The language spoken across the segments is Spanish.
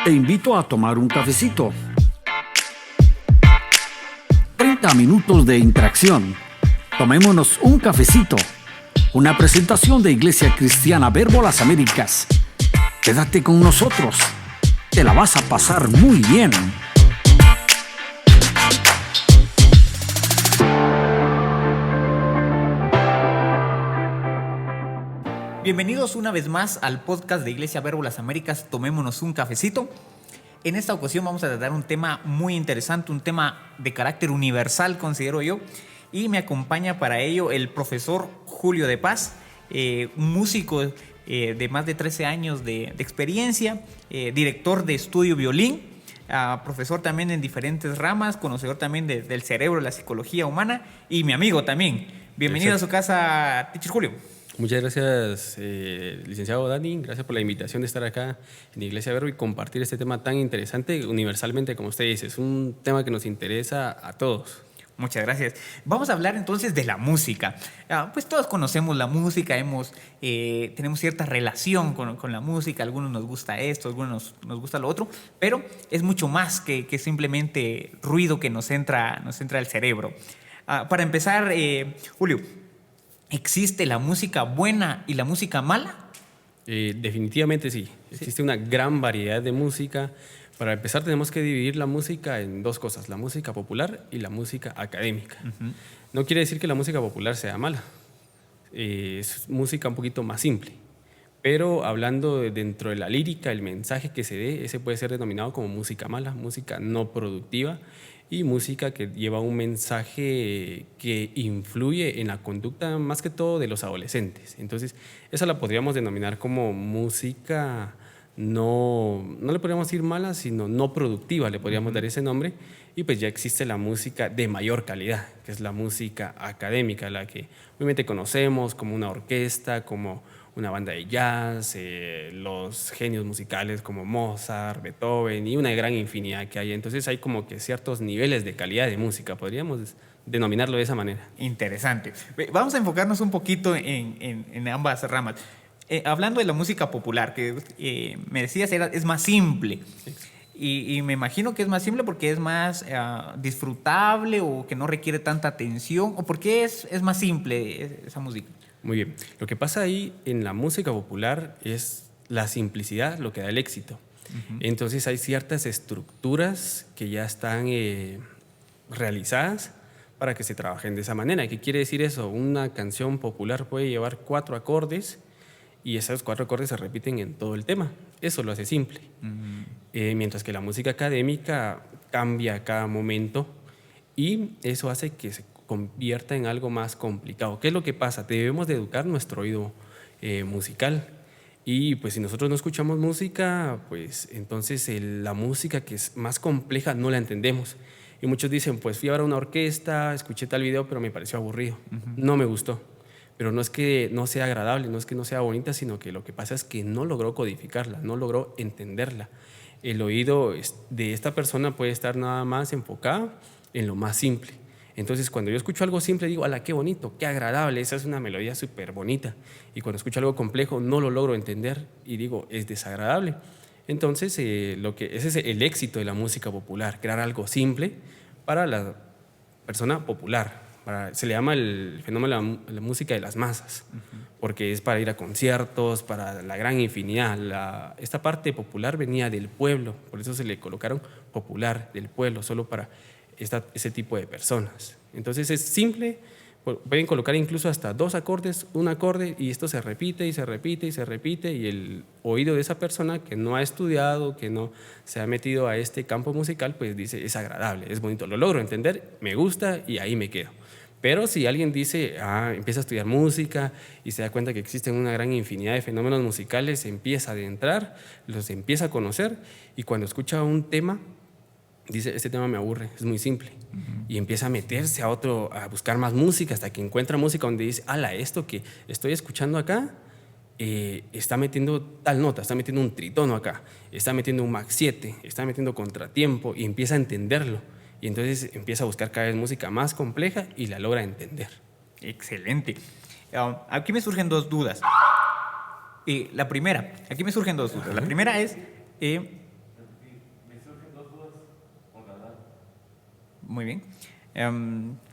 Te invito a tomar un cafecito. 30 minutos de interacción. Tomémonos un cafecito. Una presentación de Iglesia Cristiana Verbo Las Américas. Quédate con nosotros. Te la vas a pasar muy bien. Bienvenidos una vez más al podcast de Iglesia Verbo Las Américas, Tomémonos un cafecito. En esta ocasión vamos a tratar un tema muy interesante, un tema de carácter universal, considero yo, y me acompaña para ello el profesor Julio de Paz, un músico de más de 13 años de experiencia, director de estudio violín, profesor también en diferentes ramas, conocedor también del cerebro, la psicología humana y mi amigo también. Bienvenido a su casa, Teacher Julio. Muchas gracias, licenciado Dani. Gracias por la invitación de estar acá en Iglesia Verbo y compartir este tema tan interesante universalmente, como usted dice. Es un tema que nos interesa a todos. Muchas gracias. Vamos a hablar entonces de la música. Pues todos conocemos la música, tenemos cierta relación con la música. Algunos nos gusta esto, algunos nos gusta lo otro, pero es mucho más que simplemente ruido que nos entra al cerebro. Para empezar, Julio, ¿existe la música buena y la música mala? Definitivamente sí. Existe una gran variedad de música. Para empezar, tenemos que dividir la música en dos cosas, la música popular y la música académica. Uh-huh. No quiere decir que la música popular sea mala. Es música un poquito más simple. Pero hablando dentro de la lírica, el mensaje que se dé, ese puede ser denominado como música mala, música no productiva, y música que lleva un mensaje que influye en la conducta más que todo de los adolescentes. Entonces, esa la podríamos denominar como música no le podríamos decir mala, sino no productiva, le podríamos dar ese nombre. Y pues ya existe la música de mayor calidad, que es la música académica, la que obviamente conocemos como una orquesta, como una banda de jazz, los genios musicales como Mozart, Beethoven y una gran infinidad que hay. Entonces hay como que ciertos niveles de calidad de música, podríamos denominarlo de esa manera. Interesante. Vamos a enfocarnos un poquito en ambas ramas. Hablando de la música popular, que me decías es más simple. Y me imagino que es más simple porque es más disfrutable o que no requiere tanta atención. ¿O por qué es más simple esa música? Muy bien. Lo que pasa ahí en la música popular es la simplicidad lo que da el éxito. Uh-huh. Entonces hay ciertas estructuras que ya están realizadas para que se trabajen de esa manera. ¿Qué quiere decir eso? Una canción popular puede llevar 4 acordes y esos 4 acordes se repiten en todo el tema. Eso lo hace simple. Uh-huh. Mientras que la música académica cambia a cada momento y eso hace que se convierta en algo más complicado. ¿Qué es lo que pasa? Debemos de educar nuestro oído musical y pues si nosotros no escuchamos música, pues entonces la música que es más compleja no la entendemos. Y muchos dicen, pues fui a ver una orquesta, escuché tal video, pero me pareció aburrido. Uh-huh. No me gustó. Pero no es que no sea agradable, no es que no sea bonita, sino que lo que pasa es que no logró codificarla, no logró entenderla. El oído de esta persona puede estar nada más enfocado en lo más simple. Entonces, cuando yo escucho algo simple, digo, ¡ala, qué bonito, qué agradable! Esa es una melodía súper bonita. Y cuando escucho algo complejo, no lo logro entender y digo, es desagradable. Entonces, ese es el éxito de la música popular, crear algo simple para la persona popular. Se le llama el fenómeno de la música de las masas, uh-huh. Porque es para ir a conciertos, para la gran infinidad. Esta parte popular venía del pueblo, por eso se le colocaron popular, del pueblo, solo para ese tipo de personas. Entonces es simple, pueden colocar incluso hasta 2 acordes, un acorde, y esto se repite y se repite y se repite, y el oído de esa persona que no ha estudiado, que no se ha metido a este campo musical, pues dice, es agradable, es bonito, lo logro entender, me gusta y ahí me quedo. Pero si alguien dice, empieza a estudiar música y se da cuenta que existen una gran infinidad de fenómenos musicales, se empieza a adentrar, los empieza a conocer, y cuando escucha un tema, dice, este tema me aburre, es muy simple. Uh-huh. Y empieza a meterse a buscar más música hasta que encuentra música donde dice, esto que estoy escuchando acá está metiendo tal nota, está metiendo un tritono acá, está metiendo un max 7, está metiendo contratiempo, y empieza a entenderlo. Y entonces empieza a buscar cada vez música más compleja y la logra entender. Excelente. Aquí me surgen 2 dudas. La primera es, Muy bien.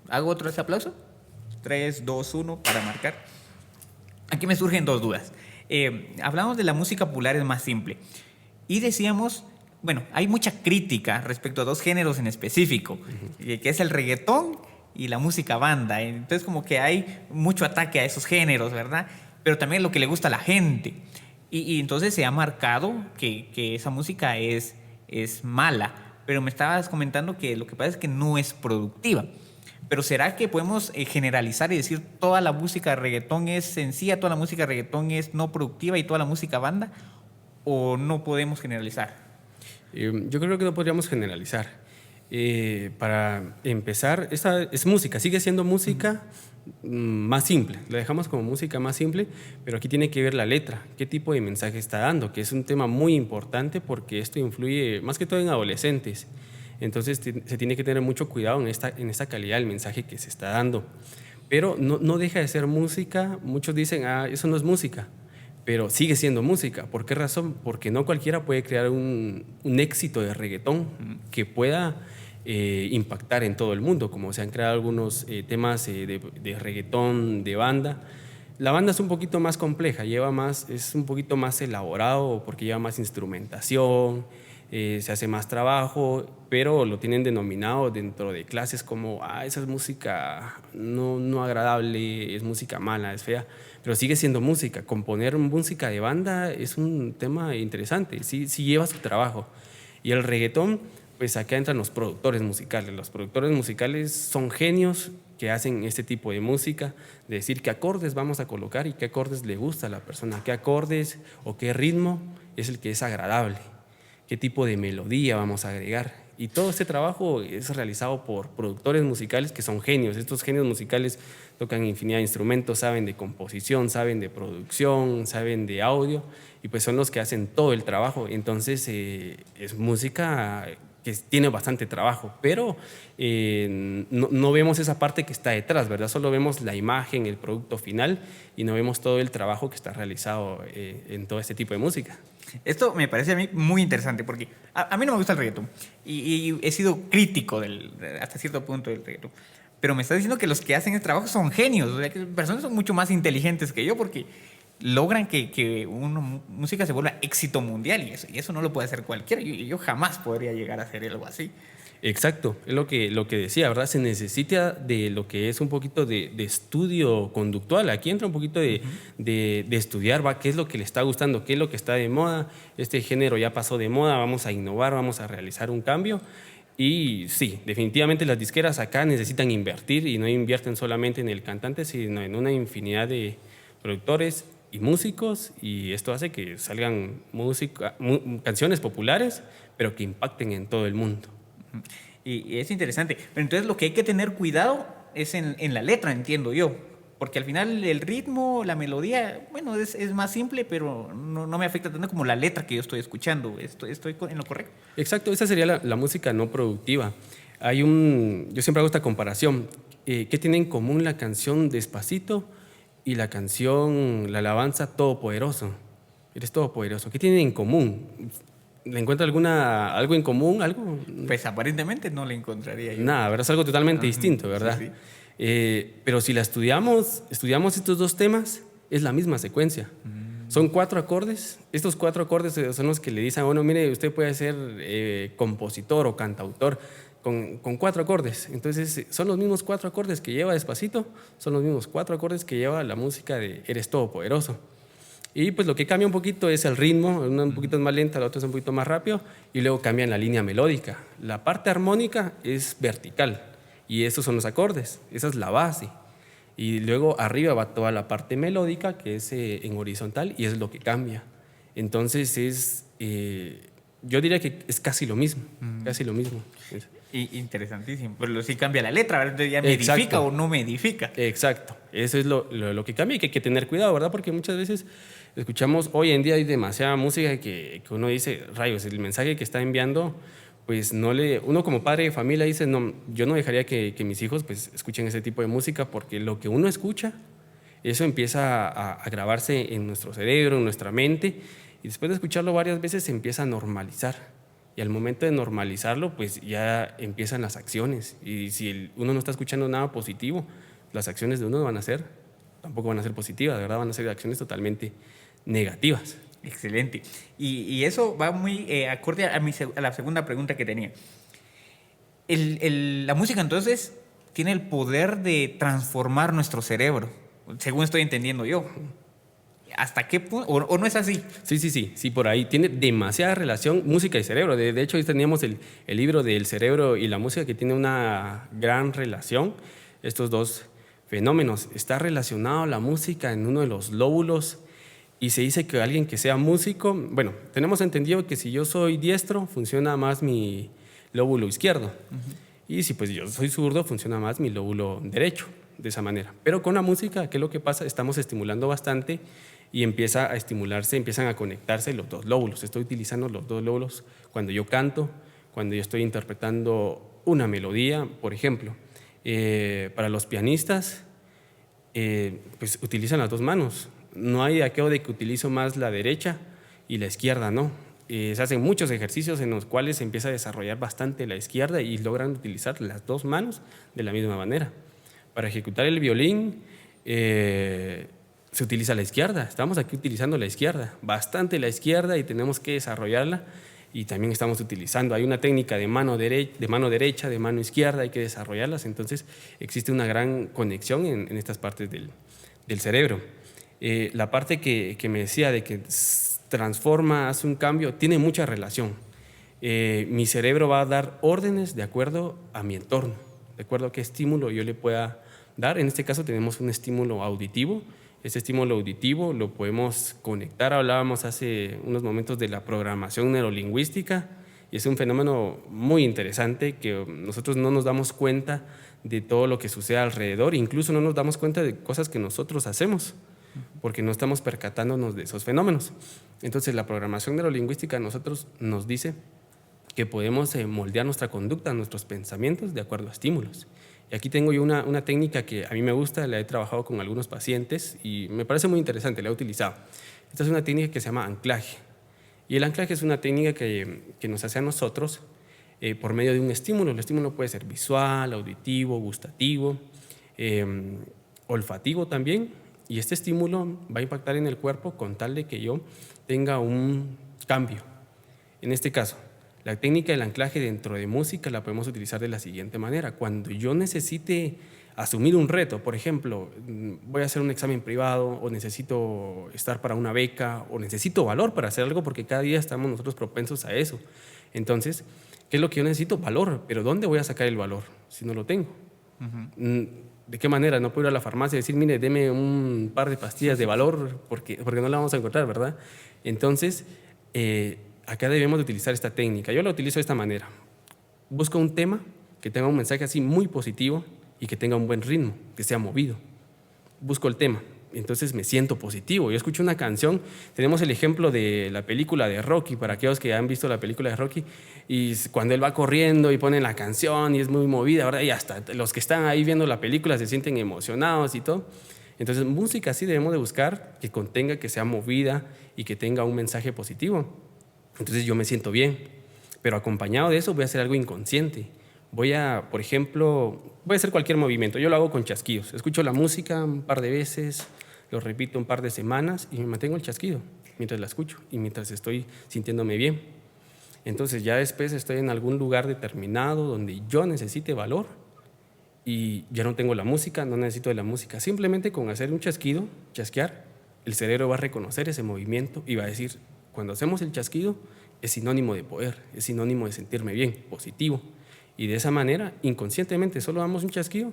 ¿Hago otro ese aplauso? 3, 2, 1 para marcar. Aquí me surgen dos dudas. Hablamos de la música popular es más simple. Y decíamos, bueno, hay mucha crítica respecto a dos géneros en específico, que es el reggaetón y la música banda. Entonces como que hay mucho ataque a esos géneros, ¿verdad? Pero también lo que le gusta a la gente. Y entonces se ha marcado que esa música es mala. Pero me estabas comentando que lo que pasa es que no es productiva. Pero ¿será que podemos generalizar y decir toda la música de reggaetón es sencilla, toda la música de reggaetón es no productiva y toda la música banda? ¿O no podemos generalizar? Yo creo que no podríamos generalizar. Para empezar, esta es música, sigue siendo música más simple. La dejamos como música más simple, pero aquí tiene que ver la letra, qué tipo de mensaje está dando, que es un tema muy importante porque esto influye más que todo en adolescentes. Entonces se tiene que tener mucho cuidado en esta calidad del mensaje que se está dando. Pero no deja de ser música. Muchos dicen, eso no es música, pero sigue siendo música. ¿Por qué razón? Porque no cualquiera puede crear un éxito de reggaetón que pueda impactar en todo el mundo, como se han creado algunos temas de reggaetón, de banda. La banda es un poquito más compleja, es un poquito más elaborado porque lleva más instrumentación, se hace más trabajo, pero lo tienen denominado dentro de clases como, esa es música no agradable, es música mala, es fea, pero sigue siendo música. Componer música de banda es un tema interesante, sí lleva su trabajo. Y el reggaetón, pues acá entran los productores musicales. Los productores musicales son genios que hacen este tipo de música, de decir qué acordes vamos a colocar y qué acordes le gusta a la persona, qué acordes o qué ritmo es el que es agradable, qué tipo de melodía vamos a agregar. Y todo este trabajo es realizado por productores musicales que son genios. Estos genios musicales tocan infinidad de instrumentos, saben de composición, saben de producción, saben de audio, y pues son los que hacen todo el trabajo. Entonces es música que tiene bastante trabajo, pero no vemos esa parte que está detrás, ¿verdad? Solo vemos la imagen, el producto final, y no vemos todo el trabajo que está realizado en todo este tipo de música. Esto me parece a mí muy interesante porque a mí no me gusta el reggaetón y he sido crítico hasta cierto punto del reggaetón. Pero me estás diciendo que los que hacen este trabajo son genios, o sea, que personas son mucho más inteligentes que yo porque logran que una música se vuelva éxito mundial y eso no lo puede hacer cualquiera. Yo jamás podría llegar a hacer algo así. Exacto, es lo que decía, ¿verdad? Se necesita de lo que es un poquito de estudio conductual. Aquí entra un poquito de estudiar, ¿va? ¿Qué es lo que le está gustando? ¿Qué es lo que está de moda? Este género ya pasó de moda, vamos a innovar, vamos a realizar un cambio. Y sí, definitivamente las disqueras acá necesitan invertir y no invierten solamente en el cantante, sino en una infinidad de productores y músicos, y esto hace que salgan canciones populares, pero que impacten en todo el mundo. Y es interesante. Pero entonces lo que hay que tener cuidado es en la letra, entiendo yo. Porque al final el ritmo, la melodía, bueno, es más simple, pero no me afecta tanto como la letra que yo estoy escuchando. ¿Estoy en lo correcto? Exacto, esa sería la música no productiva. Yo siempre hago esta comparación. ¿Qué tiene en común la canción Despacito y la canción, la alabanza Todopoderoso? Eres todopoderoso. ¿Qué tienen en común? ¿Le encuentra algo en común? ¿Algo? Pues aparentemente no le encontraría yo. Nada, ¿verdad? Es algo totalmente distinto, ¿verdad? Sí. Pero si la estudiamos estos dos temas, es la misma secuencia. Son 4 acordes. Estos 4 acordes son los que le dicen, bueno, mire, usted puede ser compositor o cantautor con 4 acordes. Entonces, son los mismos 4 acordes que lleva Despacito, son los mismos 4 acordes que lleva la música de Eres Todopoderoso. Y pues lo que cambia un poquito es el ritmo, una un poquito más lenta, la otra es un poquito más rápido, y luego cambia en la línea melódica. La parte armónica es vertical, y esos son los acordes, esa es la base. Y luego arriba va toda la parte melódica, que es en horizontal, y es lo que cambia. Entonces yo diría que es casi lo mismo, casi lo mismo. Interesantísimo. Pero sí cambia la letra, ¿verdad? Ya me edifica o no me edifica. Exacto. Eso es lo que cambia y que hay que tener cuidado, ¿verdad? Porque muchas veces escuchamos, hoy en día hay demasiada música que uno dice, rayos, el mensaje que está enviando, pues uno como padre de familia dice, no, yo no dejaría que mis hijos pues escuchen ese tipo de música porque lo que uno escucha, eso empieza a grabarse en nuestro cerebro, en nuestra mente, y después de escucharlo varias veces se empieza a normalizar. Y al momento de normalizarlo, pues ya empiezan las acciones. Y si uno no está escuchando nada positivo, las acciones de uno tampoco van a ser positivas, de verdad van a ser acciones totalmente negativas. Excelente. Y eso va muy acorde a la segunda pregunta que tenía. La música entonces tiene el poder de transformar nuestro cerebro, según estoy entendiendo yo. ¿Hasta qué punto? ¿O no es así? Sí, por ahí tiene demasiada relación música y cerebro. De hecho, hoy teníamos el libro del cerebro y la música, que tiene una gran relación. Estos dos fenómenos. Está relacionado la música en uno de los lóbulos, y se dice que alguien que sea músico, bueno, tenemos entendido que si yo soy diestro, funciona más mi lóbulo izquierdo. Y si pues yo soy zurdo, funciona más mi lóbulo derecho, de esa manera. Pero con la música, ¿qué es lo que pasa? Estamos estimulando bastante y empiezan a conectarse los dos lóbulos. Estoy utilizando los dos lóbulos cuando yo canto, cuando yo estoy interpretando una melodía, por ejemplo. Para los pianistas, pues utilizan las dos manos. No hay aquello de que utilizo más la derecha y la izquierda, no. Se hacen muchos ejercicios en los cuales se empieza a desarrollar bastante la izquierda y logran utilizar las dos manos de la misma manera. Para ejecutar el violín se utiliza la izquierda. Estamos aquí utilizando la izquierda, bastante la izquierda, y tenemos que desarrollarla. Y también estamos utilizando, hay una técnica de mano derecha, de mano izquierda, hay que desarrollarlas. Entonces existe una gran conexión en estas partes del cerebro. La parte que me decía de que transforma, hace un cambio, tiene mucha relación. Mi cerebro va a dar órdenes de acuerdo a mi entorno, de acuerdo a qué estímulo yo le pueda dar. En este caso tenemos un estímulo auditivo. Este estímulo auditivo lo podemos conectar. Hablábamos hace unos momentos de la programación neurolingüística, y es un fenómeno muy interesante que nosotros no nos damos cuenta de todo lo que sucede alrededor. Incluso no nos damos cuenta de cosas que nosotros hacemos, porque no estamos percatándonos de esos fenómenos. Entonces, la programación neurolingüística a nosotros nos dice que podemos moldear nuestra conducta, nuestros pensamientos de acuerdo a estímulos. Y aquí tengo yo una técnica que a mí me gusta, la he trabajado con algunos pacientes y me parece muy interesante, la he utilizado. Esta es una técnica que se llama anclaje. Y el anclaje es una técnica que nos hace a nosotros por medio de un estímulo. El estímulo puede ser visual, auditivo, gustativo, olfativo también. Y este estímulo va a impactar en el cuerpo con tal de que yo tenga un cambio. En este caso, la técnica del anclaje dentro de música la podemos utilizar de la siguiente manera. Cuando yo necesite asumir un reto, por ejemplo, voy a hacer un examen privado, o necesito estar para una beca, o necesito valor para hacer algo, porque cada día estamos nosotros propensos a eso. Entonces, ¿qué es lo que yo necesito? Valor. ¿Pero dónde voy a sacar el valor si no lo tengo? ¿De qué manera? No puedo ir a la farmacia y decir, mire, deme un par de pastillas de valor, porque no la vamos a encontrar, ¿verdad? Entonces, acá debemos de utilizar esta técnica. Yo la utilizo de esta manera. Busco un tema que tenga un mensaje así muy positivo y que tenga un buen ritmo, que sea movido. Busco el tema, entonces me siento positivo. Yo escucho una canción, tenemos el ejemplo de la película de Rocky, para aquellos que han visto la película de Rocky, y cuando él va corriendo y ponen la canción y es muy movida, ¿verdad? Y hasta los que están ahí viendo la película se sienten emocionados y todo. Entonces, música así debemos de buscar que contenga, que sea movida y que tenga un mensaje positivo. Entonces yo me siento bien, pero acompañado de eso voy a hacer algo inconsciente. Por ejemplo, voy a hacer cualquier movimiento. Yo lo hago con chasquidos. Escucho la música un par de veces, lo repito un par de semanas y me mantengo el chasquido mientras la escucho y mientras estoy sintiéndome bien. Entonces ya después estoy en algún lugar determinado donde yo necesite valor y ya no tengo la música, no necesito de la música. Simplemente con hacer un chasquear, el cerebro va a reconocer ese movimiento y va a decir, cuando hacemos el chasquido es sinónimo de poder, es sinónimo de sentirme bien, positivo. Y de esa manera, inconscientemente, solo damos un chasquido,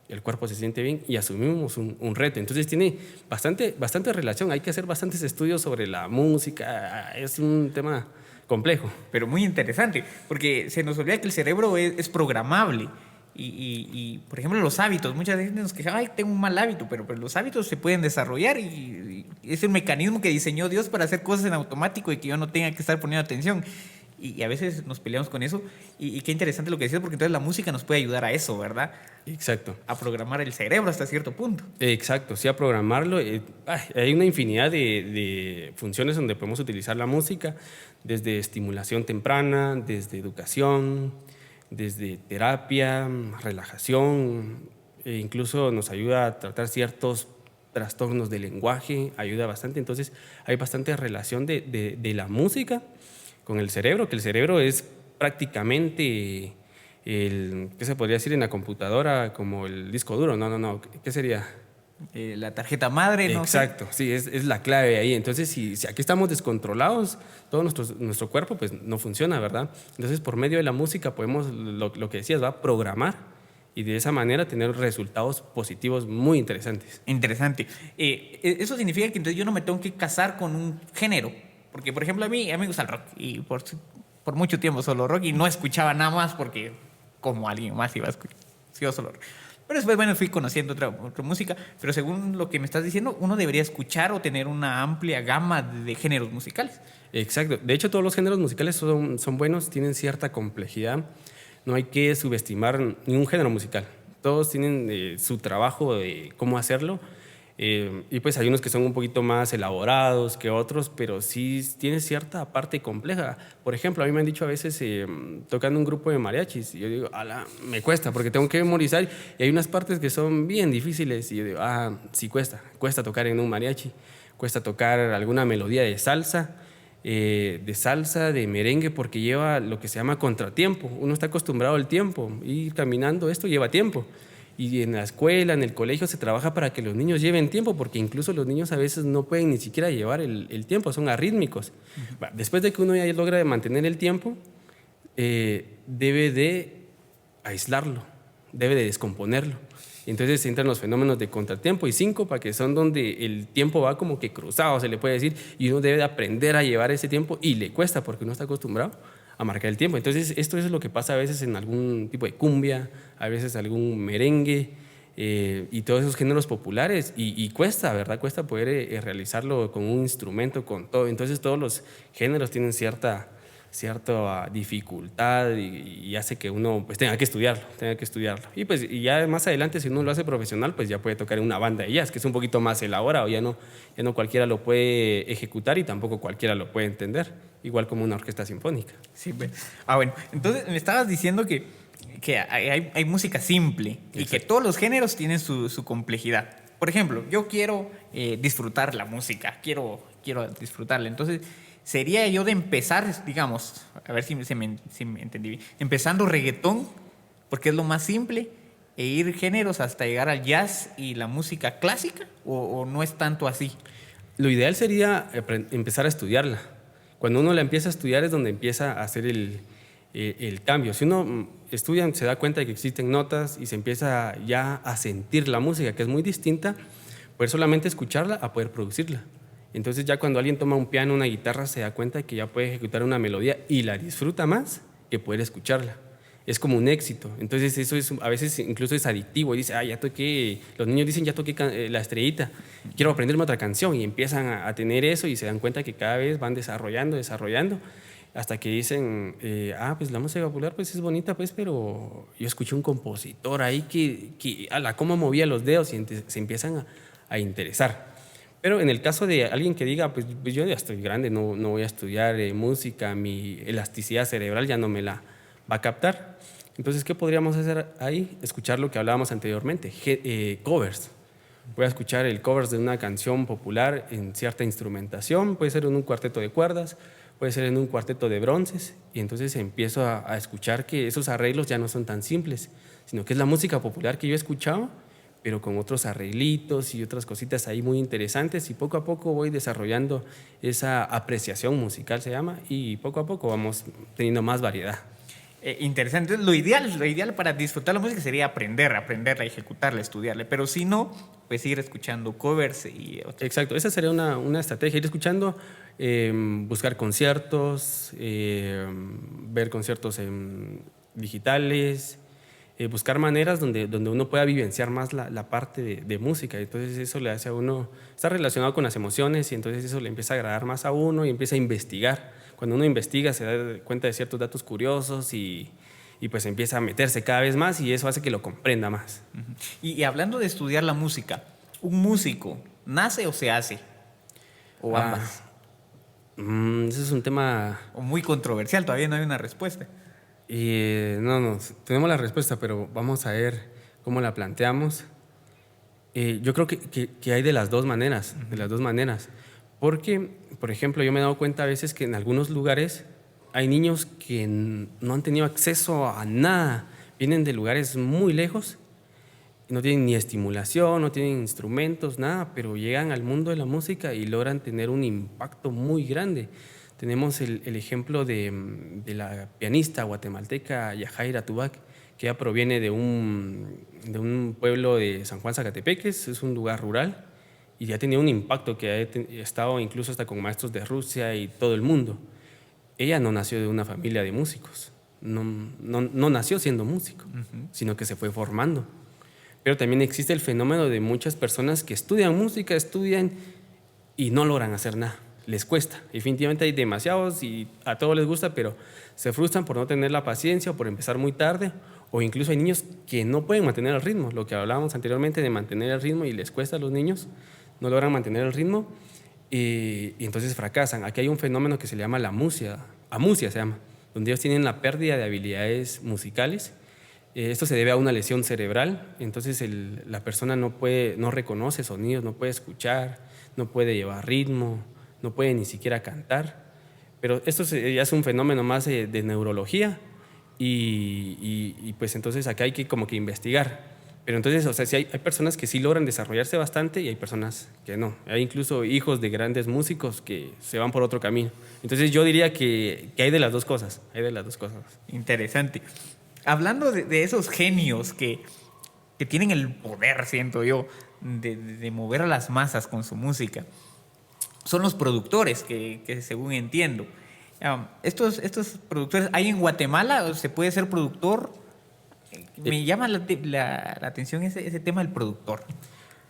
el cuerpo se siente bien y asumimos un reto. Entonces tiene bastante relación. Hay que hacer bastantes estudios sobre la música. Es un tema complejo. Pero muy interesante, porque se nos olvida que el cerebro es programable. Y, por ejemplo, los hábitos. Muchas veces nos quejamos, ay, tengo un mal hábito, pero los hábitos se pueden desarrollar y es el mecanismo que diseñó Dios para hacer cosas en automático y que yo no tenga que estar poniendo atención. y a veces nos peleamos con eso. Y qué interesante lo que decías, porque entonces la música nos puede ayudar a eso, ¿verdad? Exacto. A programar el cerebro hasta cierto punto. Exacto, sí, a programarlo. Hay una infinidad de funciones donde podemos utilizar la música, desde estimulación temprana, desde educación, desde terapia, relajación, e incluso nos ayuda a tratar ciertos trastornos del lenguaje, ayuda bastante. Entonces hay bastante relación de la música con el cerebro, que el cerebro es prácticamente ¿qué se podría decir en la computadora? Como el disco duro. No, ¿qué sería? La tarjeta madre, ¿no? Exacto, sí, es la clave ahí. Entonces, si aquí estamos descontrolados, todo nuestro cuerpo pues no funciona, ¿verdad? Entonces, por medio de la música podemos, lo que decías, va programar y de esa manera tener resultados positivos muy interesantes. Interesante. Eso significa que entonces yo no me tengo que casar con un género. Porque, por ejemplo, a mí me gusta el rock. Y por mucho tiempo solo rock. Y no escuchaba nada más porque como alguien más iba a escuchar. Sí, yo solo rock. Pero después, bueno, fui conociendo otra música. Pero según lo que me estás diciendo, uno debería escuchar o tener una amplia gama de géneros musicales. Exacto. De hecho, todos los géneros musicales son buenos, tienen cierta complejidad. No hay que subestimar ningún género musical. Todos tienen su trabajo de cómo hacerlo. Y pues hay unos que son un poquito más elaborados que otros, pero sí tienen cierta parte compleja. Por ejemplo, a mí me han dicho a veces tocando un grupo de mariachis, y yo digo, me cuesta porque tengo que memorizar, y hay unas partes que son bien difíciles, y yo digo, sí cuesta tocar en un mariachi, cuesta tocar alguna melodía de salsa, de merengue, porque lleva lo que se llama contratiempo. Uno está acostumbrado al tiempo, ir caminando, esto lleva tiempo. Y en la escuela, en el colegio, se trabaja para que los niños lleven tiempo, porque incluso los niños a veces no pueden ni siquiera llevar el tiempo, son arrítmicos. Uh-huh. Después de que uno ya logra mantener el tiempo, debe de aislarlo, debe de descomponerlo. Entonces entran los fenómenos de contratiempo y síncopa, que son donde el tiempo va como que cruzado, se le puede decir, y uno debe de aprender a llevar ese tiempo, y le cuesta porque uno está acostumbrado a marcar el tiempo. Entonces esto es lo que pasa a veces en algún tipo de cumbia, a veces algún merengue, y todos esos géneros populares, y cuesta, ¿verdad? Cuesta poder realizarlo con un instrumento, con todo. Entonces todos los géneros tienen cierta dificultad, y hace que uno pues tenga que estudiarlo. Y pues y ya más adelante, si uno lo hace profesional, pues ya puede tocar en una banda de jazz, que es un poquito más elaborado, ya no cualquiera lo puede ejecutar y tampoco cualquiera lo puede entender, igual como una orquesta sinfónica. Sí, bueno, entonces me estabas diciendo que hay música simple. Exacto. Y que todos los géneros tienen su complejidad. Por ejemplo, yo quiero disfrutar la música, quiero disfrutarla, entonces sería yo de empezar, digamos, a ver si me entendí bien, empezando reggaetón, porque es lo más simple, e ir géneros hasta llegar al jazz y la música clásica, o no es tanto así. Lo ideal sería empezar a estudiarla. Cuando uno la empieza a estudiar es donde empieza a hacer el cambio. Si uno estudia, se da cuenta de que existen notas y se empieza ya a sentir la música, que es muy distinta, poder solamente escucharla a poder producirla. Entonces ya cuando alguien toma un piano, una guitarra, se da cuenta de que ya puede ejecutar una melodía y la disfruta más que poder escucharla. Es como un éxito. Entonces eso a veces incluso es adictivo. Y dice, ya toqué, los niños dicen, ya toqué La Estrellita, quiero aprenderme otra canción. Y empiezan a tener eso y se dan cuenta que cada vez van desarrollando, hasta que dicen, pues la música popular pues es bonita, pues, pero yo escuché un compositor ahí que cómo movía los dedos, y se empiezan a interesar. Pero en el caso de alguien que diga, pues yo ya estoy grande, no voy a estudiar música, mi elasticidad cerebral ya no me la va a captar. Entonces, ¿qué podríamos hacer ahí? Escuchar lo que hablábamos anteriormente, covers. Voy a escuchar el covers de una canción popular en cierta instrumentación, puede ser en un cuarteto de cuerdas, puede ser en un cuarteto de bronces, y entonces empiezo a escuchar que esos arreglos ya no son tan simples, sino que es la música popular que yo he escuchado, pero con otros arreglitos y otras cositas ahí muy interesantes, y poco a poco voy desarrollando esa apreciación musical, se llama, y poco a poco vamos teniendo más variedad. Interesante. Lo ideal para disfrutar la música sería aprenderla, ejecutarla, estudiarla, pero si no, pues ir escuchando covers y otros. Exacto, esa sería una estrategia, ir escuchando, buscar conciertos, ver conciertos digitales, buscar maneras donde uno pueda vivenciar más la parte de música. Entonces eso le hace a uno, está relacionado con las emociones y entonces eso le empieza a agradar más a uno y empieza a investigar. Cuando uno investiga se da cuenta de ciertos datos curiosos y pues empieza a meterse cada vez más y eso hace que lo comprenda más. Y hablando de estudiar la música, ¿un músico nace o se hace? ¿O ambas? Ese es un tema... O muy controversial, todavía no hay una respuesta. No, tenemos la respuesta, pero vamos a ver cómo la planteamos. Yo creo que hay de las dos maneras, Porque, por ejemplo, yo me he dado cuenta a veces que en algunos lugares hay niños que no han tenido acceso a nada, vienen de lugares muy lejos, no tienen ni estimulación, no tienen instrumentos, nada, pero llegan al mundo de la música y logran tener un impacto muy grande. Tenemos el ejemplo de la pianista guatemalteca Yajaira Tubac, que ella proviene de un pueblo de San Juan Zacatepeques, es un lugar rural, y ya tenía un impacto que ha estado incluso hasta con maestros de Rusia y todo el mundo. Ella no nació de una familia de músicos, no nació siendo músico, sino que se fue formando. Pero también existe el fenómeno de muchas personas que estudian música, y no logran hacer nada. Les cuesta. Definitivamente hay demasiados y a todos les gusta, pero se frustran por no tener la paciencia o por empezar muy tarde, o incluso hay niños que no pueden mantener el ritmo, lo que hablábamos anteriormente de mantener el ritmo y les cuesta a los niños, no logran mantener el ritmo y entonces fracasan. Aquí hay un fenómeno que se le llama amusia se llama, donde ellos tienen la pérdida de habilidades musicales. Esto se debe a una lesión cerebral, entonces la persona no reconoce sonidos, no puede escuchar, no puede llevar ritmo, no puede ni siquiera cantar, pero esto ya es un fenómeno más de neurología y pues entonces acá hay que como que investigar. Pero entonces, o sea, sí hay personas que sí logran desarrollarse bastante y hay personas que no. Hay incluso hijos de grandes músicos que se van por otro camino. Entonces yo diría que hay de las dos cosas, Interesante. Hablando de esos genios que tienen el poder, siento yo, de mover a las masas con su música, son los productores, que según entiendo. Estos productores, ¿hay en Guatemala? ¿Se puede ser productor? Me llama la atención ese tema del productor.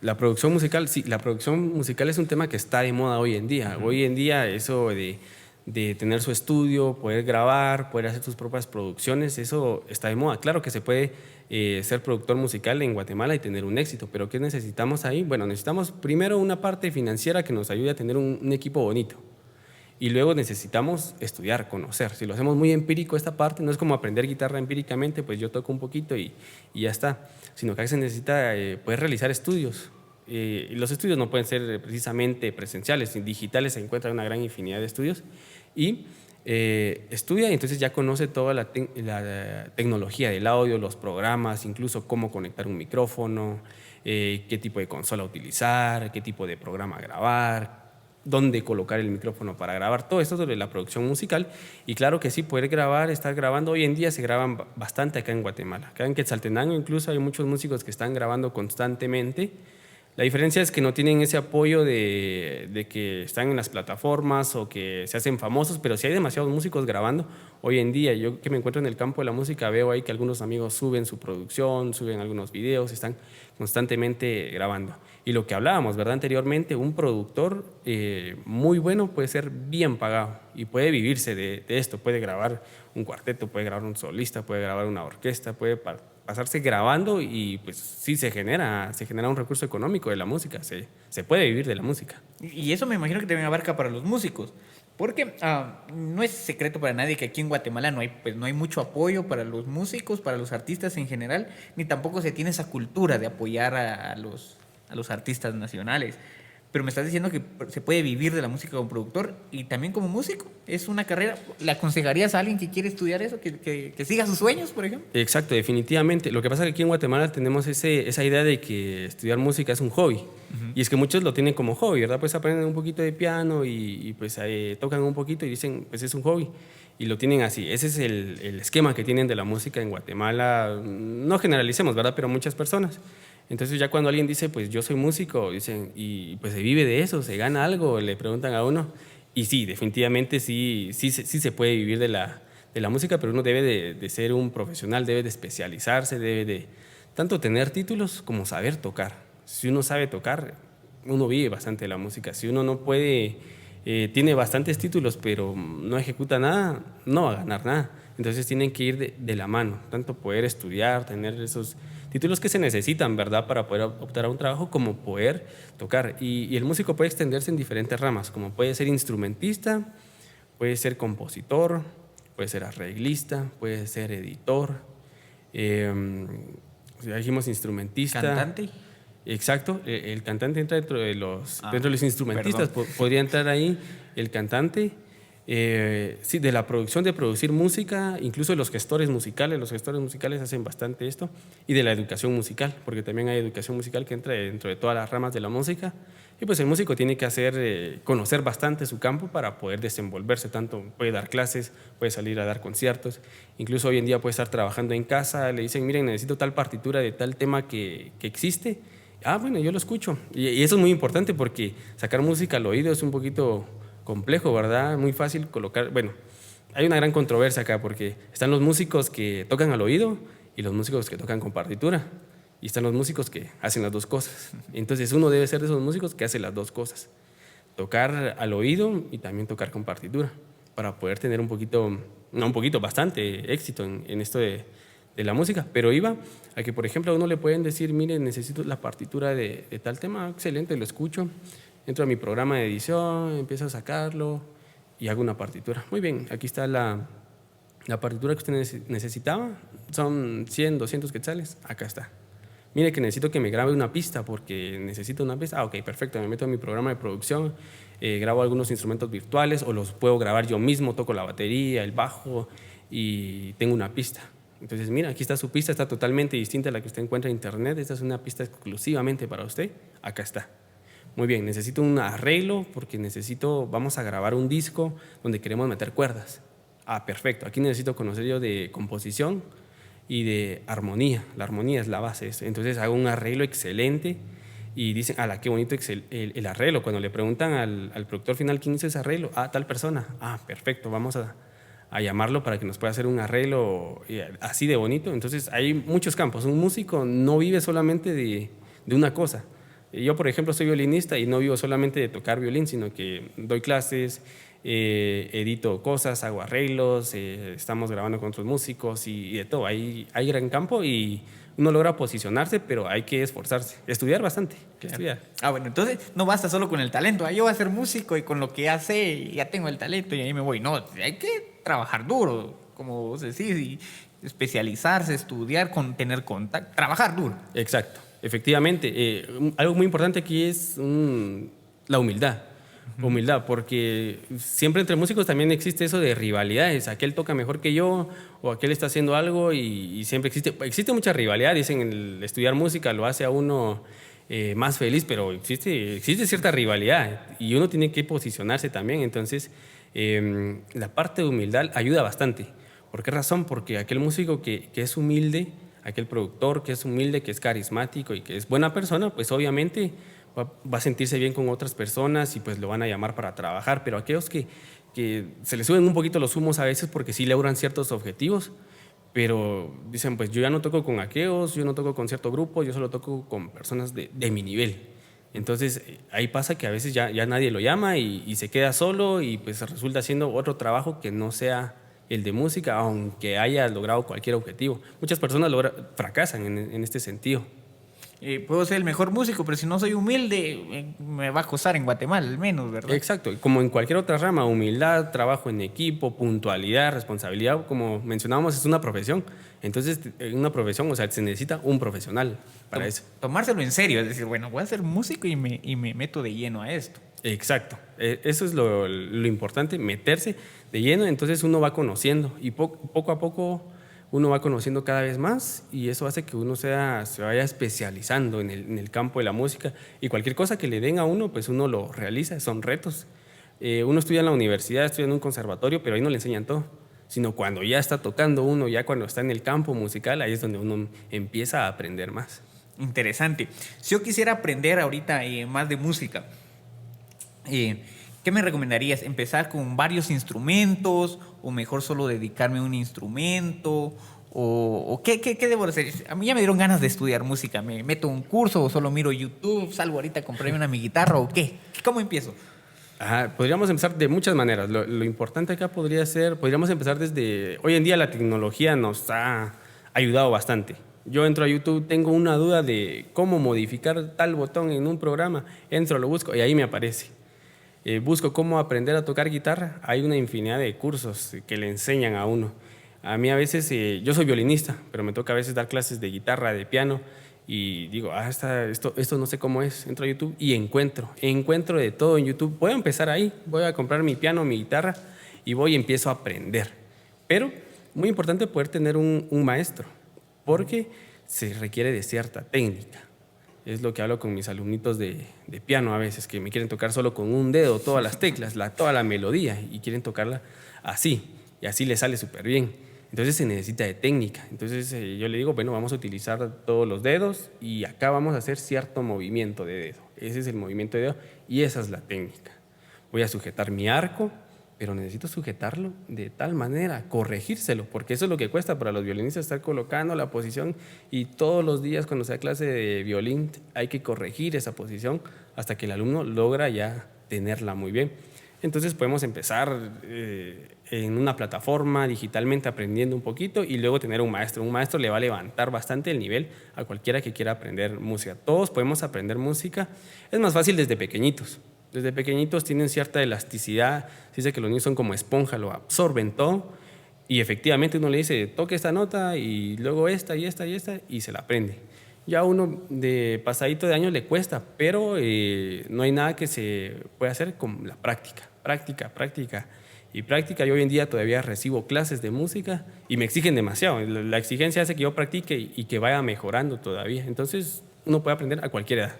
La producción musical, sí, la producción musical es un tema que está de moda hoy en día. Hoy en día eso de tener su estudio, poder grabar, poder hacer sus propias producciones, eso está de moda. Claro que se puede ser productor musical en Guatemala y tener un éxito, pero ¿qué necesitamos ahí? Bueno, necesitamos primero una parte financiera que nos ayude a tener un equipo bonito. Y luego necesitamos estudiar, conocer. Si lo hacemos muy empírico esta parte, no es como aprender guitarra empíricamente, pues yo toco un poquito y ya está, sino que aquí se necesita poder realizar estudios. Y los estudios no pueden ser precisamente presenciales, en digitales se encuentra una gran infinidad de estudios. Y estudia y entonces ya conoce toda la tecnología del audio, los programas, incluso cómo conectar un micrófono, qué tipo de consola utilizar, qué tipo de programa grabar, dónde colocar el micrófono para grabar, todo esto sobre la producción musical. Y claro que sí, poder grabar, estar grabando. Hoy en día se graban bastante acá en Guatemala. Acá en Quetzaltenango incluso hay muchos músicos que están grabando constantemente. La diferencia es que no tienen ese apoyo de que están en las plataformas o que se hacen famosos, pero sí hay demasiados músicos grabando hoy en día. Yo que me encuentro en el campo de la música veo ahí que algunos amigos suben su producción, suben algunos videos, están constantemente grabando. Y lo que hablábamos, ¿verdad? Anteriormente, un productor muy bueno puede ser bien pagado y puede vivirse de esto. Puede grabar un cuarteto, puede grabar un solista, puede grabar una orquesta, puede pasarse grabando y pues sí se genera un recurso económico de la música, se puede vivir de la música. Y eso me imagino que también abarca para los músicos, porque no es secreto para nadie que aquí en Guatemala no hay mucho apoyo para los músicos, para los artistas en general, ni tampoco se tiene esa cultura de apoyar a los artistas nacionales. Pero me estás diciendo que se puede vivir de la música como productor y también como músico. Es una carrera. ¿Le aconsejarías a alguien que quiere estudiar eso, que siga sus sueños, por ejemplo? Exacto, definitivamente. Lo que pasa es que aquí en Guatemala tenemos esa idea de que estudiar música es un hobby. Y es que muchos lo tienen como hobby, ¿verdad? Pues aprenden un poquito de piano y pues tocan un poquito y dicen, pues es un hobby. Y lo tienen así. Ese es el esquema que tienen de la música en Guatemala. No generalicemos, ¿verdad? Pero muchas personas. Entonces ya cuando alguien dice, pues yo soy músico, dicen, y pues se vive de eso, se gana algo, le preguntan a uno. Y sí, definitivamente sí se puede vivir de la de la música, pero uno debe de ser un profesional, debe de especializarse, debe de tanto tener títulos como saber tocar. Si uno sabe tocar, uno vive bastante de la música. Si uno no puede, tiene bastantes títulos, pero no ejecuta nada, no va a ganar nada. Entonces tienen que ir de la mano, tanto poder estudiar, tener esos títulos que se necesitan, ¿verdad?, para poder optar a un trabajo, como poder tocar. Y el músico puede extenderse en diferentes ramas, como puede ser instrumentista, puede ser compositor, puede ser arreglista, puede ser editor, ya dijimos instrumentista. ¿Cantante? Exacto, el cantante entra dentro de los instrumentistas, podría entrar ahí el cantante. Sí, de la producción, de producir música, incluso los gestores musicales hacen bastante esto, y de la educación musical, porque también hay educación musical que entra dentro de todas las ramas de la música, y pues el músico tiene que conocer bastante su campo para poder desenvolverse, tanto puede dar clases, puede salir a dar conciertos, incluso hoy en día puede estar trabajando en casa, le dicen, miren, necesito tal partitura de tal tema que existe, bueno, yo lo escucho, y eso es muy importante porque sacar música al oído es un poquito complejo, ¿verdad? Muy fácil colocar. Bueno, hay una gran controversia acá porque están los músicos que tocan al oído y los músicos que tocan con partitura. Y están los músicos que hacen las dos cosas. Entonces uno debe ser de esos músicos que hacen las dos cosas. Tocar al oído y también tocar con partitura para poder tener bastante éxito en esto de la música. Pero iba a que, por ejemplo, a uno le pueden decir, mire, necesito la partitura de tal tema, excelente, lo escucho. Entro a mi programa de edición, empiezo a sacarlo y hago una partitura. Muy bien, aquí está la partitura que usted necesitaba. Son 100, 200 quetzales. Acá está. Mire que necesito que me grabe una pista porque necesito una pista. Ok, perfecto. Me meto en mi programa de producción, grabo algunos instrumentos virtuales o los puedo grabar yo mismo, toco la batería, el bajo y tengo una pista. Entonces, mira, aquí está su pista, está totalmente distinta a la que usted encuentra en internet. Esta es una pista exclusivamente para usted. Acá está. Muy bien, necesito un arreglo porque vamos a grabar un disco donde queremos meter cuerdas. Perfecto, aquí necesito conocer yo de composición y de armonía. La armonía es la base. Entonces hago un arreglo excelente y dicen, qué bonito el arreglo. Cuando le preguntan al productor final quién hizo ese arreglo, tal persona. Perfecto, vamos a llamarlo para que nos pueda hacer un arreglo así de bonito. Entonces hay muchos campos. Un músico no vive solamente de una cosa. Yo, por ejemplo, soy violinista y no vivo solamente de tocar violín, sino que doy clases, edito cosas, hago arreglos, estamos grabando con otros músicos y de todo. Hay gran campo y uno logra posicionarse, pero hay que esforzarse, estudiar bastante. Estudiar. Bueno, entonces no basta solo con el talento. Yo voy a ser músico y con lo que ya sé, ya tengo el talento y ahí me voy. No, hay que trabajar duro, como vos decís, y especializarse, estudiar, tener contacto, trabajar duro. Exacto. Efectivamente, algo muy importante aquí es la humildad. Humildad, porque siempre entre músicos también existe eso de rivalidades. Aquel toca mejor que yo o aquel está haciendo algo y siempre existe mucha rivalidad. Dicen el estudiar música lo hace a uno más feliz, pero existe cierta rivalidad y uno tiene que posicionarse también. Entonces, la parte de humildad ayuda bastante. ¿Por qué razón? Porque aquel músico que es humilde, aquel productor que es humilde, que es carismático y que es buena persona, pues obviamente va a sentirse bien con otras personas y pues lo van a llamar para trabajar. Pero aquellos que se les suben un poquito los humos a veces porque sí logran ciertos objetivos, pero dicen, pues yo ya no toco con aquellos, yo no toco con cierto grupo, yo solo toco con personas de mi nivel. Entonces ahí pasa que a veces ya nadie lo llama y se queda solo y pues resulta haciendo otro trabajo que no sea el de música, aunque haya logrado cualquier objetivo. Muchas personas fracasan en este sentido. Puedo ser el mejor músico, pero si no soy humilde, me va a costar en Guatemala al menos, ¿verdad? Exacto, como en cualquier otra rama, humildad, trabajo en equipo, puntualidad, responsabilidad, como mencionábamos, es una profesión. Entonces, en una profesión, o sea, se necesita un profesional para eso. Tomárselo en serio, es decir, bueno, voy a ser músico y me meto de lleno a esto. Exacto, eso es lo importante, meterse de lleno. Entonces uno va conociendo y poco a poco uno va conociendo cada vez más y eso hace que uno se vaya especializando en el campo de la música y cualquier cosa que le den a uno, pues uno lo realiza, son retos. Uno estudia en la universidad, estudia en un conservatorio, pero ahí no le enseñan todo, sino cuando ya está tocando uno, ya cuando está en el campo musical, ahí es donde uno empieza a aprender más. Interesante. Si yo quisiera aprender ahorita más de música, ¿qué me recomendarías? ¿Empezar con varios instrumentos o mejor solo dedicarme a un instrumento? ¿O qué debo hacer? A mí ya me dieron ganas de estudiar música. ¿Me meto a un curso o solo miro YouTube? ¿Salgo ahorita a comprarme mi guitarra o qué? ¿Cómo empiezo? Podríamos empezar de muchas maneras. Lo importante acá podríamos empezar desde... Hoy en día la tecnología nos ha ayudado bastante. Yo entro a YouTube, tengo una duda de cómo modificar tal botón en un programa, entro, lo busco y ahí me aparece. Busco cómo aprender a tocar guitarra, hay una infinidad de cursos que le enseñan a uno. A mí a veces, yo soy violinista, pero me toca a veces dar clases de guitarra, de piano, y digo, esto no sé cómo es. Entro a YouTube y encuentro de todo en YouTube. Voy a empezar ahí, voy a comprar mi piano, mi guitarra, y empiezo a aprender. Pero muy importante poder tener un maestro, porque se requiere de cierta técnica. Es lo que hablo con mis alumnitos de piano a veces, que me quieren tocar solo con un dedo todas las teclas, toda la melodía, y quieren tocarla así, y así les sale súper bien. Entonces se necesita de técnica. Entonces yo le digo, bueno, vamos a utilizar todos los dedos y acá vamos a hacer cierto movimiento de dedo. Ese es el movimiento de dedo y esa es la técnica. Voy a sujetar mi arco, pero necesito sujetarlo de tal manera, corregírselo, porque eso es lo que cuesta para los violinistas, estar colocando la posición, y todos los días cuando sea clase de violín hay que corregir esa posición hasta que el alumno logra ya tenerla muy bien. Entonces podemos empezar en una plataforma digitalmente aprendiendo un poquito y luego tener un maestro. Un maestro le va a levantar bastante el nivel a cualquiera que quiera aprender música. Todos podemos aprender música. Es más fácil desde pequeñitos. Desde pequeñitos tienen cierta elasticidad. Se dice que los niños son como esponja, lo absorben todo. Y efectivamente uno le dice, toque esta nota y luego esta y esta y esta, y se la aprende. Ya uno de pasadito de años le cuesta, pero no hay nada que se pueda hacer con la práctica. Práctica. Yo hoy en día todavía recibo clases de música y me exigen demasiado. La exigencia hace que yo practique y que vaya mejorando todavía. Entonces uno puede aprender a cualquier edad.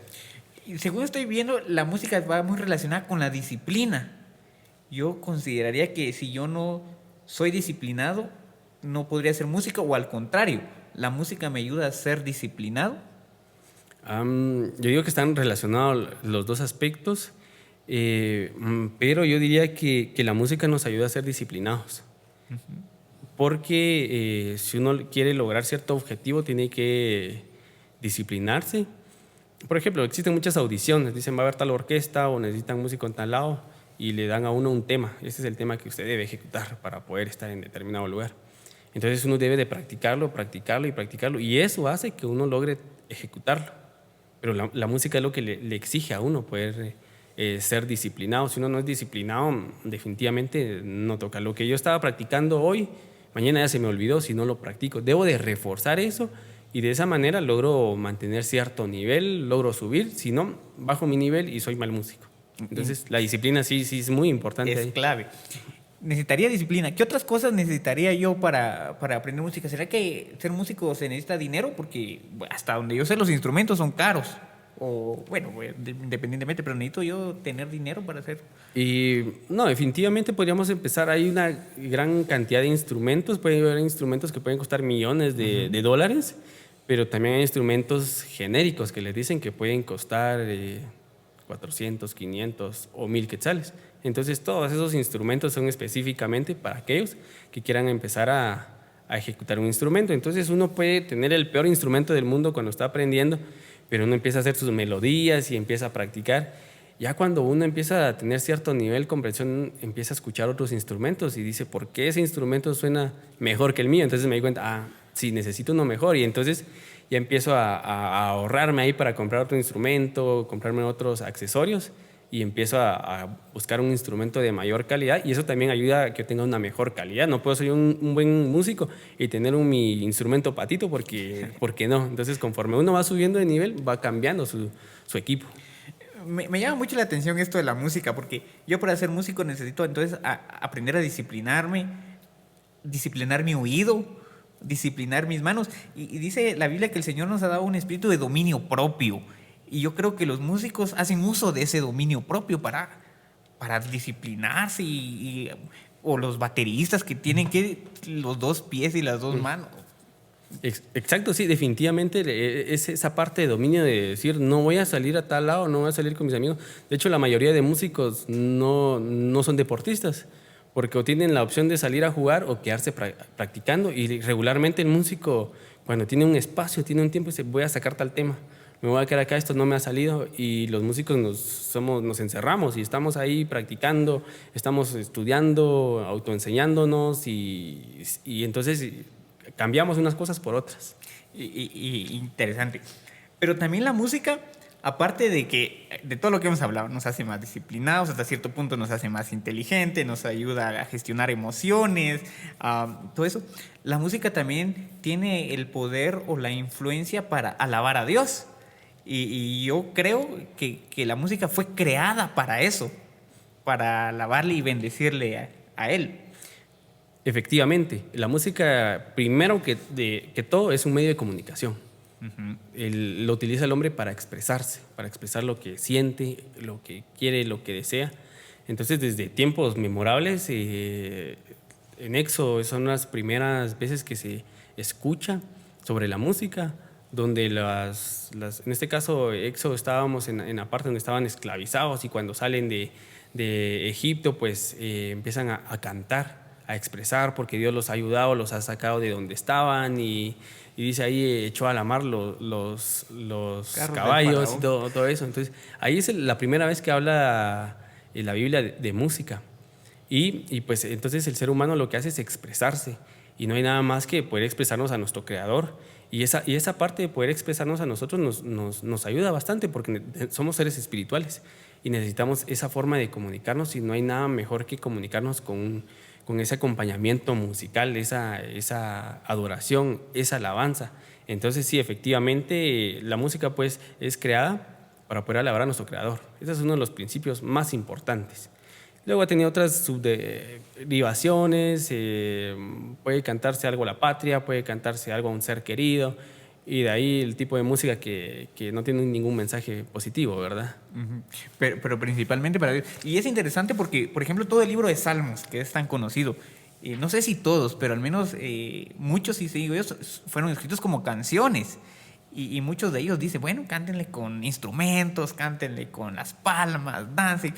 Y según estoy viendo, la música va muy relacionada con la disciplina. Yo consideraría que si yo no soy disciplinado, no podría hacer música, o al contrario, ¿la música me ayuda a ser disciplinado? Yo digo que están relacionados los dos aspectos. Pero yo diría que la música nos ayuda a ser disciplinados. Porque si uno quiere lograr cierto objetivo, tiene que disciplinarse. Por ejemplo, existen muchas audiciones, dicen va a haber tal orquesta o necesitan músico en tal lado y le dan a uno un tema. Este es el tema que usted debe ejecutar para poder estar en determinado lugar. Entonces uno debe de practicarlo y eso hace que uno logre ejecutarlo. Pero la música es lo que le exige a uno poder ser disciplinado. Si uno no es disciplinado, definitivamente no toca. Lo que yo estaba practicando hoy, mañana ya se me olvidó si no lo practico. Debo de reforzar eso y de esa manera logro mantener cierto nivel, logro subir. Si no, bajo mi nivel y soy mal músico. Entonces la disciplina sí es muy importante. Es ahí. Clave. Necesitaría disciplina. ¿Qué otras cosas necesitaría yo para aprender música? ¿Será que ser músico se necesita dinero? Porque hasta donde yo sé los instrumentos son caros. O bueno, independientemente, pero necesito yo tener dinero para hacer. Y no, definitivamente podríamos empezar. Hay una gran cantidad de instrumentos. Puede haber instrumentos que pueden costar millones de dólares, pero también hay instrumentos genéricos que les dicen que pueden costar 400, 500 o 1000 quetzales. Entonces todos esos instrumentos son específicamente para aquellos que quieran empezar a ejecutar un instrumento. Entonces uno puede tener el peor instrumento del mundo cuando está aprendiendo, pero uno empieza a hacer sus melodías y empieza a practicar. Ya cuando uno empieza a tener cierto nivel de comprensión, empieza a escuchar otros instrumentos y dice, ¿por qué ese instrumento suena mejor que el mío? Entonces me di cuenta, sí, necesito uno mejor. Y entonces ya empiezo a ahorrarme ahí para comprar otro instrumento, comprarme otros accesorios, y empiezo a buscar un instrumento de mayor calidad, y eso también ayuda a que yo tenga una mejor calidad. No puedo ser un buen músico y tener mi instrumento patito porque no. Entonces, conforme uno va subiendo de nivel, va cambiando su equipo. Me llama mucho la atención esto de la música, porque yo para ser músico necesito entonces aprender a disciplinarme, disciplinar mi oído, disciplinar mis manos. Y dice la Biblia que el Señor nos ha dado un espíritu de dominio propio. Y yo creo que los músicos hacen uso de ese dominio propio para disciplinarse, o los bateristas que tienen que los dos pies y las dos manos. Exacto, sí, definitivamente es esa parte de dominio de decir, no voy a salir a tal lado, no voy a salir con mis amigos. De hecho, la mayoría de músicos no son deportistas, porque o tienen la opción de salir a jugar o quedarse practicando. Y regularmente el músico, cuando tiene un espacio, tiene un tiempo, dice, voy a sacar tal tema, me voy a quedar acá, esto no me ha salido. Y los músicos nos encerramos y estamos ahí practicando, estamos estudiando, autoenseñándonos y entonces cambiamos unas cosas por otras. Interesante. Pero también la música, aparte de todo lo que hemos hablado, nos hace más disciplinados, hasta cierto punto nos hace más inteligentes, nos ayuda a gestionar emociones, todo eso. La música también tiene el poder o la influencia para alabar a Dios. Y yo creo que la música fue creada para eso, para alabarle y bendecirle a Él. Efectivamente, la música, primero que todo, es un medio de comunicación. Lo utiliza el hombre para expresarse, para expresar lo que siente, lo que quiere, lo que desea. Entonces, desde tiempos memorables, en Éxodo son las primeras veces que se escucha sobre la música, donde en este caso, Éxodo, estábamos en la parte donde estaban esclavizados y cuando salen de Egipto, pues empiezan a cantar, a expresar, porque Dios los ha ayudado, los ha sacado de donde estaban y dice ahí, echó a la mar los caballos y todo eso. Entonces, ahí es la primera vez que habla la Biblia de música. Y pues entonces el ser humano lo que hace es expresarse y no hay nada más que poder expresarnos a nuestro Creador. Y esa parte de poder expresarnos a nosotros nos ayuda bastante porque somos seres espirituales y necesitamos esa forma de comunicarnos y no hay nada mejor que comunicarnos con ese acompañamiento musical, esa adoración, esa alabanza. Entonces sí, efectivamente, la música pues es creada para poder alabar a nuestro Creador. Ese es uno de los principios más importantes. Luego ha tenido otras subderivaciones, puede cantarse algo a la patria, puede cantarse algo a un ser querido, y de ahí el tipo de música que no tiene ningún mensaje positivo, ¿verdad? Pero principalmente para Dios. Y es interesante porque, por ejemplo, todo el libro de Salmos, que es tan conocido, no sé si todos, pero al menos muchos, si digo yo, fueron escritos como canciones. Y muchos de ellos dicen, bueno, cántenle con instrumentos, cántenle con las palmas, dancen.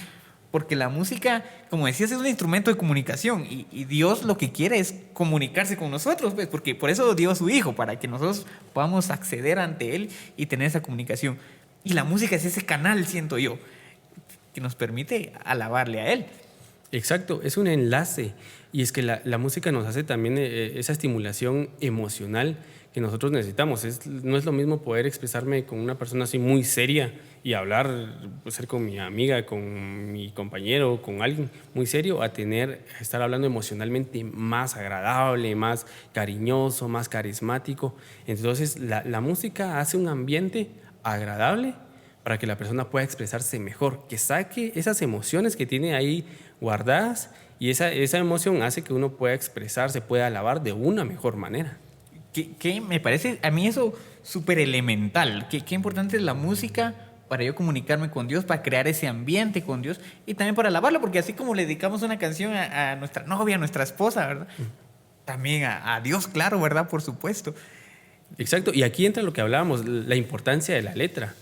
Porque la música, como decías, es un instrumento de comunicación y Dios lo que quiere es comunicarse con nosotros, pues, porque por eso dio a su Hijo, para que nosotros podamos acceder ante Él y tener esa comunicación. Y la música es ese canal, siento yo, que nos permite alabarle a Él. Exacto, es un enlace. Y es que la música nos hace también esa estimulación emocional que nosotros necesitamos. No es lo mismo poder expresarme con una persona así muy seria y hablar, pues, ser con mi amiga, con mi compañero, con alguien muy serio, a estar hablando emocionalmente más agradable, más cariñoso, más carismático. Entonces la música hace un ambiente agradable para que la persona pueda expresarse mejor, que saque esas emociones que tiene ahí guardadas y esa emoción hace que uno pueda expresarse, pueda alabar de una mejor manera. Que me parece a mí eso súper elemental. Qué importante es la música para yo comunicarme con Dios, para crear ese ambiente con Dios y también para alabarlo, porque así como le dedicamos una canción a nuestra novia, a nuestra esposa, ¿verdad? También a Dios, claro, ¿verdad? Por supuesto. Exacto, y aquí entra lo que hablábamos, la importancia de la letra.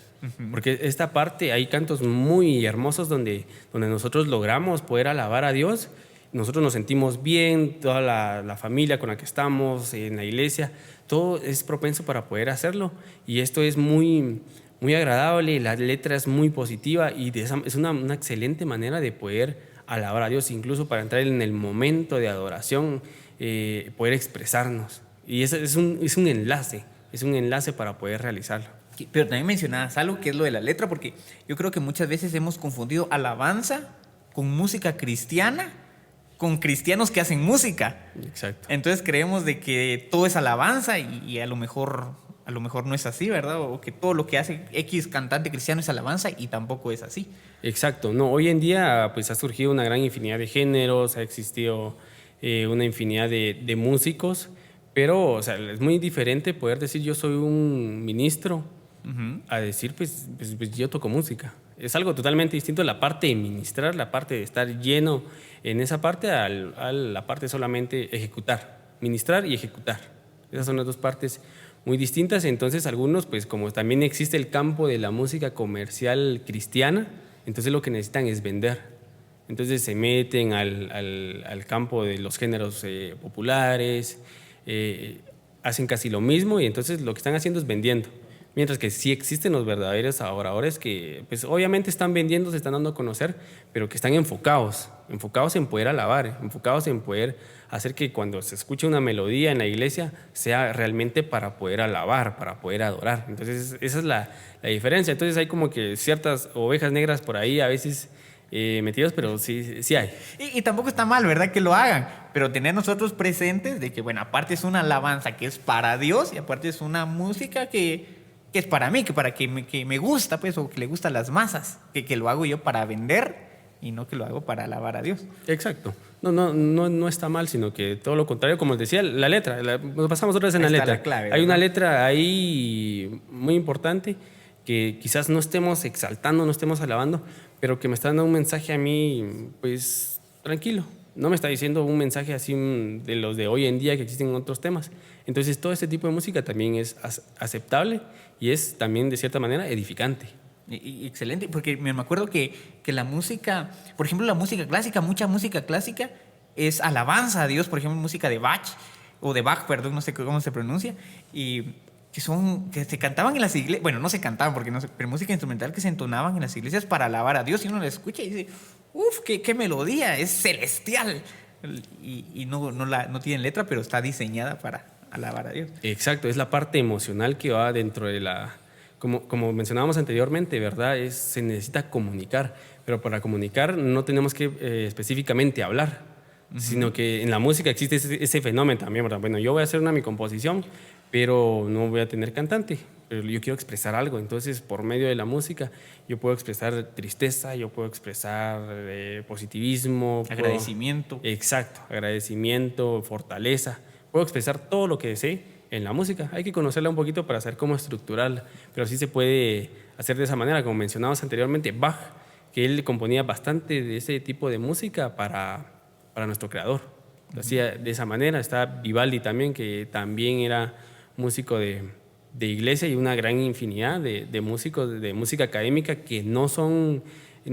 Porque esta parte, hay cantos muy hermosos donde nosotros logramos poder alabar a Dios. Nosotros nos sentimos bien, toda la familia con la que estamos, en la iglesia, todo es propenso para poder hacerlo. Y esto es muy, muy agradable, la letra es muy positiva y es una excelente manera de poder alabar a Dios, incluso para entrar en el momento de adoración, poder expresarnos. Y es un enlace para poder realizarlo. Pero también mencionabas algo que es lo de la letra, porque yo creo que muchas veces hemos confundido alabanza con música cristiana, con cristianos que hacen música. Exacto. Entonces creemos de que todo es alabanza y a lo mejor no es así, ¿verdad? O que todo lo que hace X cantante cristiano es alabanza y tampoco es así. Exacto. No, hoy en día pues ha surgido una gran infinidad de géneros, ha existido una infinidad de músicos, pero o sea, es muy diferente poder decir yo soy un ministro a decir pues yo toco música. Es algo totalmente distinto la parte de ministrar, la parte de estar lleno en esa parte a la parte solamente ejecutar, ministrar y ejecutar. Esas son las dos partes muy distintas. Entonces algunos, pues como también existe el campo de la música comercial cristiana, entonces lo que necesitan es vender. Entonces se meten al campo de los géneros populares, hacen casi lo mismo y entonces lo que están haciendo es vendiendo. Mientras que sí existen los verdaderos adoradores que pues obviamente están vendiendo, se están dando a conocer, pero que están enfocados en poder alabar, enfocados en poder hacer que cuando se escuche una melodía en la iglesia sea realmente para poder alabar, para poder adorar. Entonces esa es la diferencia. Entonces hay como que ciertas ovejas negras por ahí a veces metidos, pero sí hay. Y tampoco está mal, ¿verdad? Que lo hagan, pero tener nosotros presentes de que, bueno, aparte es una alabanza que es para Dios y aparte es una música que es para mí, que me gusta, pues, o que le gusta a las masas, que lo hago yo para vender y no que lo hago para alabar a Dios. Exacto. No está mal, sino que todo lo contrario, como les decía, la letra. Nos pasamos otra vez en la letra. La clave, hay una letra ahí muy importante que quizás no estemos exaltando, no estemos alabando, pero que me está dando un mensaje a mí, pues, tranquilo. No me está diciendo un mensaje así de los de hoy en día que existen en otros temas. Entonces, todo este tipo de música también es aceptable y es también, de cierta manera, edificante. Excelente, porque me acuerdo que la música, por ejemplo, la música clásica, mucha música clásica es alabanza a Dios, por ejemplo, música de Bach, perdón, no sé cómo se pronuncia, y que se cantaban en las iglesias, bueno, no se cantaban porque no sé, pero música instrumental que se entonaban en las iglesias para alabar a Dios y uno la escucha y dice, ¡uf, qué melodía! Es celestial. Y no tiene letra, pero está diseñada para alabar a Dios. Exacto, es la parte emocional que va dentro de la... Como mencionábamos anteriormente, ¿verdad? Se necesita comunicar, pero para comunicar no tenemos que específicamente hablar, sino que en la música existe ese fenómeno también, ¿verdad? Bueno, yo voy a hacer mi composición, pero no voy a tener cantante, pero yo quiero expresar algo, entonces por medio de la música yo puedo expresar tristeza, yo puedo expresar positivismo, agradecimiento. Exacto, agradecimiento, fortaleza, puedo expresar todo lo que desee en la música. Hay que conocerla un poquito para saber cómo estructurarla, pero sí se puede hacer de esa manera, como mencionábamos anteriormente, Bach, que él componía bastante de ese tipo de música para nuestro creador. Lo hacía de esa manera. Está Vivaldi también, que también era músico de iglesia, y una gran infinidad de músicos de música académica que no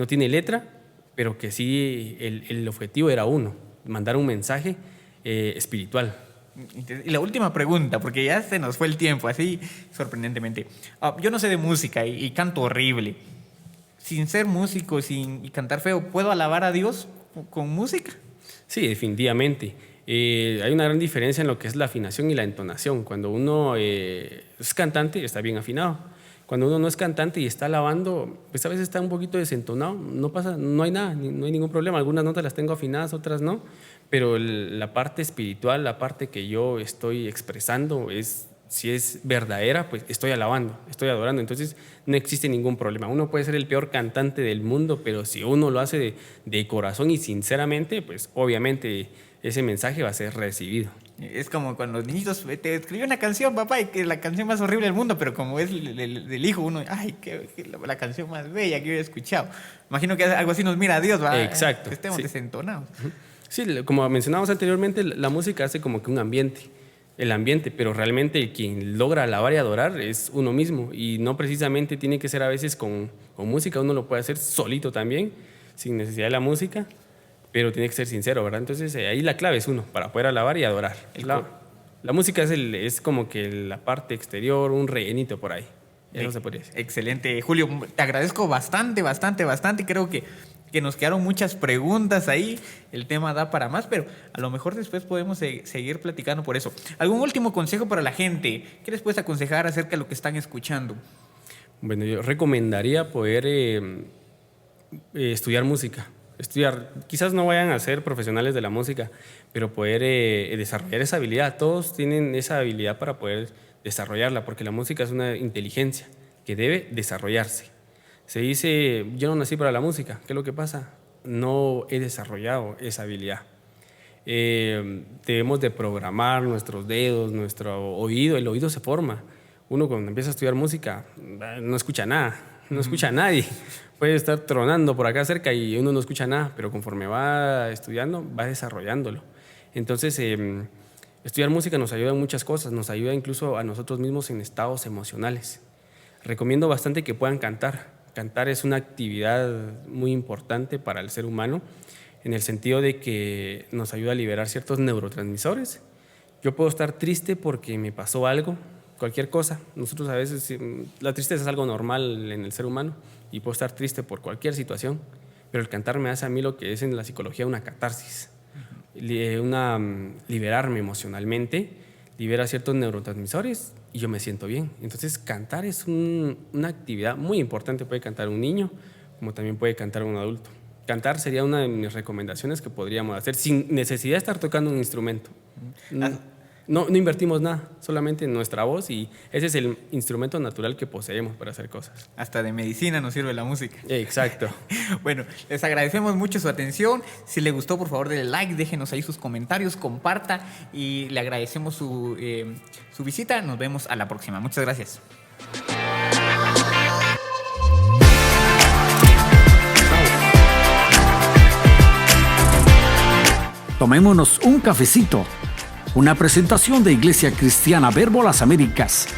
tiene letra, pero que sí el objetivo era uno, mandar un mensaje espiritual. Y la última pregunta, porque ya se nos fue el tiempo, así sorprendentemente. Yo no sé de música y canto horrible. Sin ser músico y cantar feo, ¿puedo alabar a Dios con música? Sí, definitivamente. Hay una gran diferencia en lo que es la afinación y la entonación. Cuando uno es cantante, está bien afinado. Cuando uno no es cantante y está alabando, pues a veces está un poquito desentonado. No hay nada, no hay ningún problema. Algunas notas las tengo afinadas, otras no. Pero la parte espiritual, la parte que yo estoy expresando, si es verdadera, pues estoy alabando, estoy adorando. Entonces no existe ningún problema. Uno puede ser el peor cantante del mundo, pero si uno lo hace de corazón y sinceramente, pues obviamente ese mensaje va a ser recibido. Es como cuando los niñitos te escribió una canción, papá, y que es la canción más horrible del mundo, pero como es del hijo, uno, ay, la canción más bella que yo he escuchado. Imagino que algo así nos mira a Dios, ¿va? Exacto. Que estemos sí. Desentonados. Sí, como mencionábamos anteriormente, la música hace como que un ambiente, pero realmente quien logra alabar y adorar es uno mismo, y no precisamente tiene que ser a veces con música. Uno lo puede hacer solito también, sin necesidad de la música, pero tiene que ser sincero, ¿verdad? Entonces ahí la clave es uno, para poder alabar y adorar. La música es como que la parte exterior, un rellenito por ahí. Eso se podría decir. Excelente, Julio. Te agradezco bastante. Creo que nos quedaron muchas preguntas ahí. El tema da para más, pero a lo mejor después podemos seguir platicando por eso. ¿Algún último consejo para la gente? ¿Qué les puedes aconsejar acerca de lo que están escuchando? Bueno, yo recomendaría poder estudiar música. Quizás no vayan a ser profesionales de la música, pero poder desarrollar esa habilidad. Todos tienen esa habilidad para poder desarrollarla, porque la música es una inteligencia que debe desarrollarse. Se dice, yo no nací para la música. ¿Qué es lo que pasa? No he desarrollado esa habilidad. Debemos de programar nuestros dedos, nuestro oído. El oído se forma. Uno cuando empieza a estudiar música no escucha nada, no escucha a nadie. Puede estar tronando por acá cerca y uno no escucha nada, pero conforme va estudiando, va desarrollándolo. Entonces, estudiar música nos ayuda en muchas cosas, nos ayuda incluso a nosotros mismos en estados emocionales. Recomiendo bastante que puedan cantar. Cantar es una actividad muy importante para el ser humano en el sentido de que nos ayuda a liberar ciertos neurotransmisores. Yo puedo estar triste porque me pasó algo, cualquier cosa. Nosotros a veces, la tristeza es algo normal en el ser humano y puedo estar triste por cualquier situación, pero el cantar me hace a mí lo que es en la psicología una catarsis, liberarme emocionalmente, libera ciertos neurotransmisores y yo me siento bien. Entonces cantar es una actividad muy importante. Puede cantar un niño como también puede cantar un adulto. Cantar sería una de mis recomendaciones que podríamos hacer sin necesidad de estar tocando un instrumento. No invertimos nada, solamente en nuestra voz, y ese es el instrumento natural que poseemos para hacer cosas. Hasta de medicina nos sirve la música. Exacto. Bueno, les agradecemos mucho su atención. Si le gustó, por favor, denle like, déjenos ahí sus comentarios, comparta, y le agradecemos su visita. Nos vemos a la próxima. Muchas gracias. Tomémonos un cafecito. Una presentación de Iglesia Cristiana Verbo Las Américas.